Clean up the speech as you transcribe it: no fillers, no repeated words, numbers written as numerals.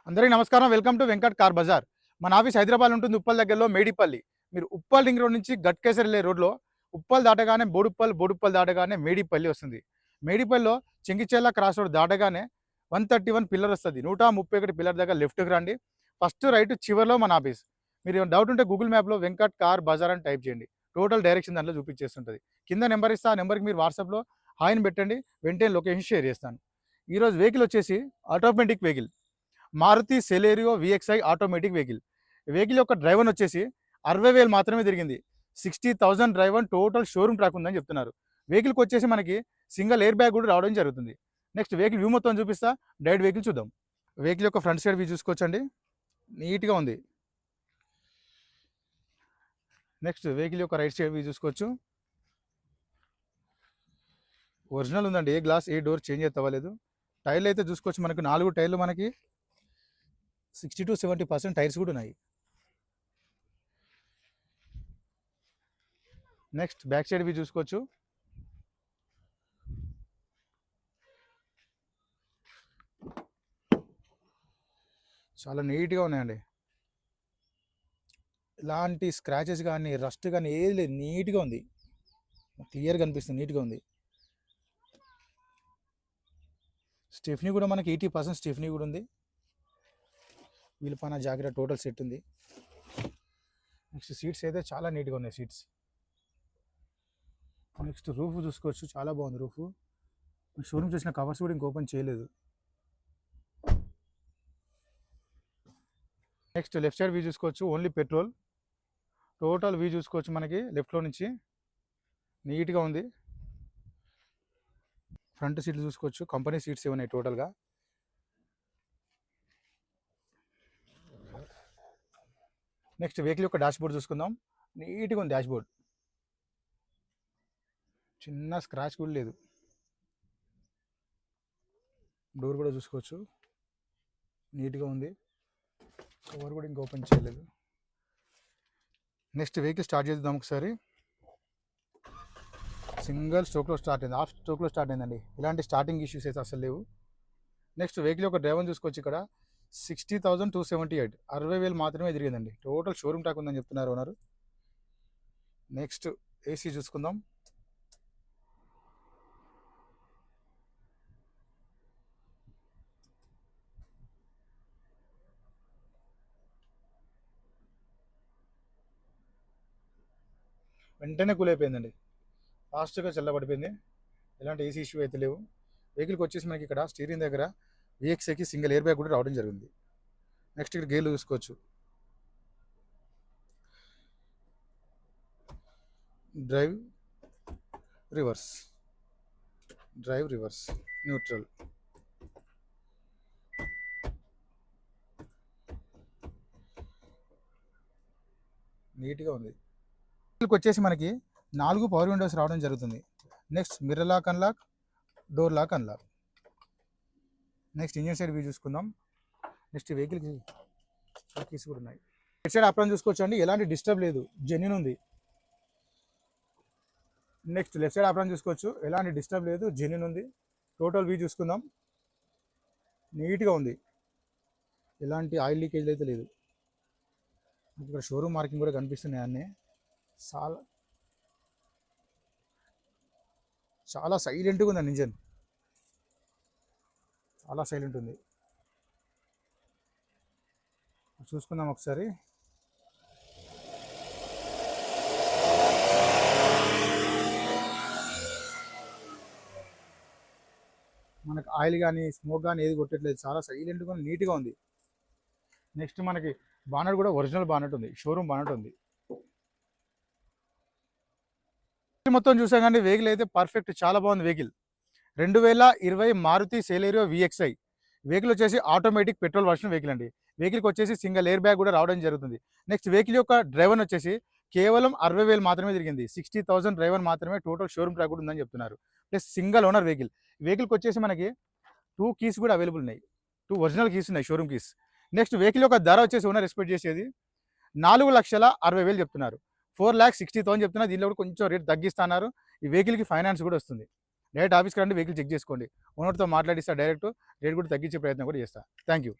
అందరికీ నమస్కారం. Welcome to Venkat car Bazaar. మన ఆఫీస్ హైదరాబాద్ ఉంటుంది, ఉప్పల్ దగ్గరలో మేడిపల్లి. మీరు ఉప్పల్ రింగ్ రోడ్ నుంచి గట్కేసర్ వెళ్ళే రోడ్లో ఉప్పల్ దాటగానే బోడుప్పల్ దాటగానే మేడిపల్లి వస్తుంది. మేడిపల్లిలో చెంగిచెర్ల క్రాస్ రోడ్ దాటగానే 131 పిల్లర్ వస్తుంది. 131 పిల్లర్ దగ్గర లెఫ్ట్కి రండి. ఫస్ట్ రైట్ చివరిలో మన ఆఫీస్. మీరు ఏమైనా డౌట్ ఉంటే గూగుల్ మ్యాప్లో వెంకట్ కార్ బజార్ అని టైప్ చేయండి. టోటల్ డైరెక్షన్ దాంట్లో చూపించేస్తుంటుంది. కింద నెంబర్ ఇస్తా, ఆ నెంబర్కి మీరు వాట్సాప్లో హాయ్ని పెట్టండి, వెంటనే లొకేషన్ షేర్ చేస్తాను. ఈరోజు వెహికల్ వచ్చేసి automatic vehicle, Maruti Celerio VXI automatic vehicle. Vehicle యొక్క డ్రైవర్ వచ్చేసి 60,000 మాత్రమే తిరిగింది. 60,000 డ్రైవర్, టోటల్ షోరూమ్ ట్రాక్ ఉందని చెప్తున్నారు. వెహికల్కి వచ్చేసి మనకి సింగిల్ ఎయిర్ బ్యాగ్ కూడా రావడం జరుగుతుంది. నెక్స్ట్ వెహికల్ వ్యూ మొత్తం చూపిస్తా, డైరెక్ట్ వెహికల్ చూద్దాం. వెహికల్ యొక్క ఫ్రంట్ సైడ్ వ్యూ చూసుకోవచ్చండి, నీట్గా ఉంది. నెక్స్ట్ వెహికల్ యొక్క రైట్ సైడ్ వ్యూ చూసుకోవచ్చు, ఒరిజినల్ ఉందండి. ఏ గ్లాస్ ఏ డోర్ చేంజ్ అయితే అవ్వలేదు. టైర్లు అయితే చూసుకోవచ్చు, మనకు 4 టైర్లు మనకి 60 to 70% టైర్స్ కూడా ఉన్నాయి. నెక్స్ట్ బ్యాక్ సైడ్ వ్యూ చూసుకోవచ్చు, చాలా నీట్గా ఉన్నాయండి. ఇలాంటి స్క్రాచెస్ కానీ రస్ట్ కానీ ఏది లేదు, నీట్గా ఉంది, క్లియర్గా కనిపిస్తుంది, నీట్గా ఉంది. స్టెఫ్నీ కూడా మనకి 80% స్టెఫ్నీ కూడా ఉంది. వీళ్ళ పైన జాగ్రత్త టోటల్ సెట్ ఉంది. నెక్స్ట్ సీట్స్ అయితే చాలా నీట్గా ఉన్నాయి సీట్స్. నెక్స్ట్ రూఫ్ చూసుకోవచ్చు, చాలా బాగుంది రూఫ్. షోరూమ్ చేసిన కవర్స్ కూడా ఇంక ఓపెన్ చేయలేదు. నెక్స్ట్ లెఫ్ట్ సైడ్ వ్యూ చూసుకోవచ్చు, ఓన్లీ పెట్రోల్. టోటల్ వ్యూ చూసుకోవచ్చు, మనకి లెఫ్ట్లో నుంచి నీట్గా ఉంది. ఫ్రంట్ సీట్లు చూసుకోవచ్చు, కంపెనీ సీట్స్ ఉన్నాయి టోటల్గా. నెక్స్ట్ వెహికల్ యొక్క డాష్ బోర్డ్ చూసుకుందాం, నీట్గా ఉంది డాష్ బోర్డ్, చిన్న స్క్రాచ్ కూడా లేదు. డోర్ కూడా చూసుకోవచ్చు, నీట్గా ఉంది, కవర్ కూడా ఇంకా ఓపెన్ చేయలేదు. నెక్స్ట్ వెహికల్ స్టార్ట్ చేద్దాం ఒకసారి. సింగిల్ స్ట్రోక్లో స్టార్ట్ అయింది, హాఫ్ స్ట్రోక్లో స్టార్ట్ అయిందండి. ఇలాంటి స్టార్టింగ్ ఇష్యూస్ అయితే అసలు లేవు. నెక్స్ట్ వెహికల్ యొక్క డ్రైవర్ చూసుకోవచ్చు, ఇక్కడ 60,278, 60,000 మాత్రమే తిరిగిందండి. టోటల్ షోరూమ్ ట్రాక్ ఉందని చెప్తున్నారు ఓనర్. నెక్స్ట్ ఏసీ చూసుకుందాం. వెంటనే కూల్ అయిపోయిందండి, ఫాస్ట్గా చల్లబడిపోయింది. ఎలాంటి ఏసీ ఇష్యూ అయితే లేవు. వెహికల్కి వచ్చేసి మనకి ఇక్కడ స్టీరింగ్ దగ్గర విఎక్స్ఐకి సింగిల్ ఎయిర్ బ్యాగ్ కూడా రావడం జరిగింది. నెక్స్ట్ ఇక్కడ గేర్లు చూసుకోవచ్చు, డ్రైవ్ రివర్స్, న్యూట్రల్. నీట్గా ఉంది. వెహికల్కి వచ్చేసి మనకి 4 పవర్ విండోస్ రావడం జరుగుతుంది. Next mirror lock unlock, door lock unlock. Next engine side view చూసుకుందాం. నెక్స్ట్ వెహికల్కి కీస్ కూడా ఉన్నాయి. రైట్ సైడ్ అప్రాన్ చూసుకోవచ్చు అండి, ఎలాంటి డిస్టర్బ్ లేదు, జెన్యూన్ ఉంది. నెక్స్ట్ లెఫ్ట్ సైడ్ అప్రాన్ చూసుకోవచ్చు, ఎలాంటి డిస్టర్బ్ లేదు, జెన్యూన్ ఉంది. టోటల్ వ్యూ చూసుకుందాం, నీట్గా ఉంది, ఎలాంటి ఆయిల్ లీకేజ్ అయితే లేదు. ఇక్కడ షోరూమ్ మార్కింగ్ కూడా కనిపిస్తున్నాయి అన్నీ. చాలా సైలెంట్గా ఉందండి ఇంజన్, చాలా సైలెంట్ ఉంది. చూసుకుందాం ఒకసారి. మనకు ఆయిల్ కానీ స్మోక్ కానీ ఏది కొట్టట్లేదు, చాలా సైలెంట్గా నీట్గా ఉంది. నెక్స్ట్ మనకి బానట్ కూడా ఒరిజినల్ బానట్ ఉంది, షోరూమ్ బానట్ ఉంది. మొత్తం చూసాం కానీ వెహికల్ అయితే పర్ఫెక్ట్, చాలా బాగుంది vehicle. 2020 Maruti Celerio VXI vehicle వచ్చేసి ఆటోమేటిక్ పెట్రోల్ వర్షన్ వెహికల్ అండి. వెహికల్కి వచ్చేసి సింగిల్ ఎయిర్ బ్యాగ్ కూడా రావడం జరుగుతుంది. నెక్స్ట్ వెహికల్ యొక్క డ్రైవర్ వచ్చేసి కేవలం 60,000 మాత్రమే తిరిగింది. 60,000 డ్రైవర్ మాత్రమే, టోటల్ షోరూమ్ ట్రాక్ కూడా ఉందని చెప్తున్నారు. Plus single owner vehicle. వెహికల్కి వచ్చేసి మనకి 2 కీస్ కూడా అవైలబుల్ ఉన్నాయి, 2 ఒరిజినల్ కీస్ ఉన్నాయి, షోరూమ్ కీస్. నెక్స్ట్ వెహికల్ యొక్క ధర వచ్చేసి ఓనర్ ఎక్స్పెక్ట్ చేసేది 4,60,000 చెప్తున్నారు. 4,60,000 చెప్తున్నారు. దీనిలో కూడా కొంచెం రేట్ తగ్గిస్తున్నారు. ఈ వెహికల్కి ఫైనాన్స్ కూడా వస్తుంది. డైరెక్ట్ ఆఫీస్కి రండి, వెహికల్ చెక్ చేసుకోండి. ఓనర్తో మాట్లాడిస్తా, డైరెక్ట్ రేట్ కూడా తగ్గించే ప్రయత్నం కూడా చేస్తా. Thank you.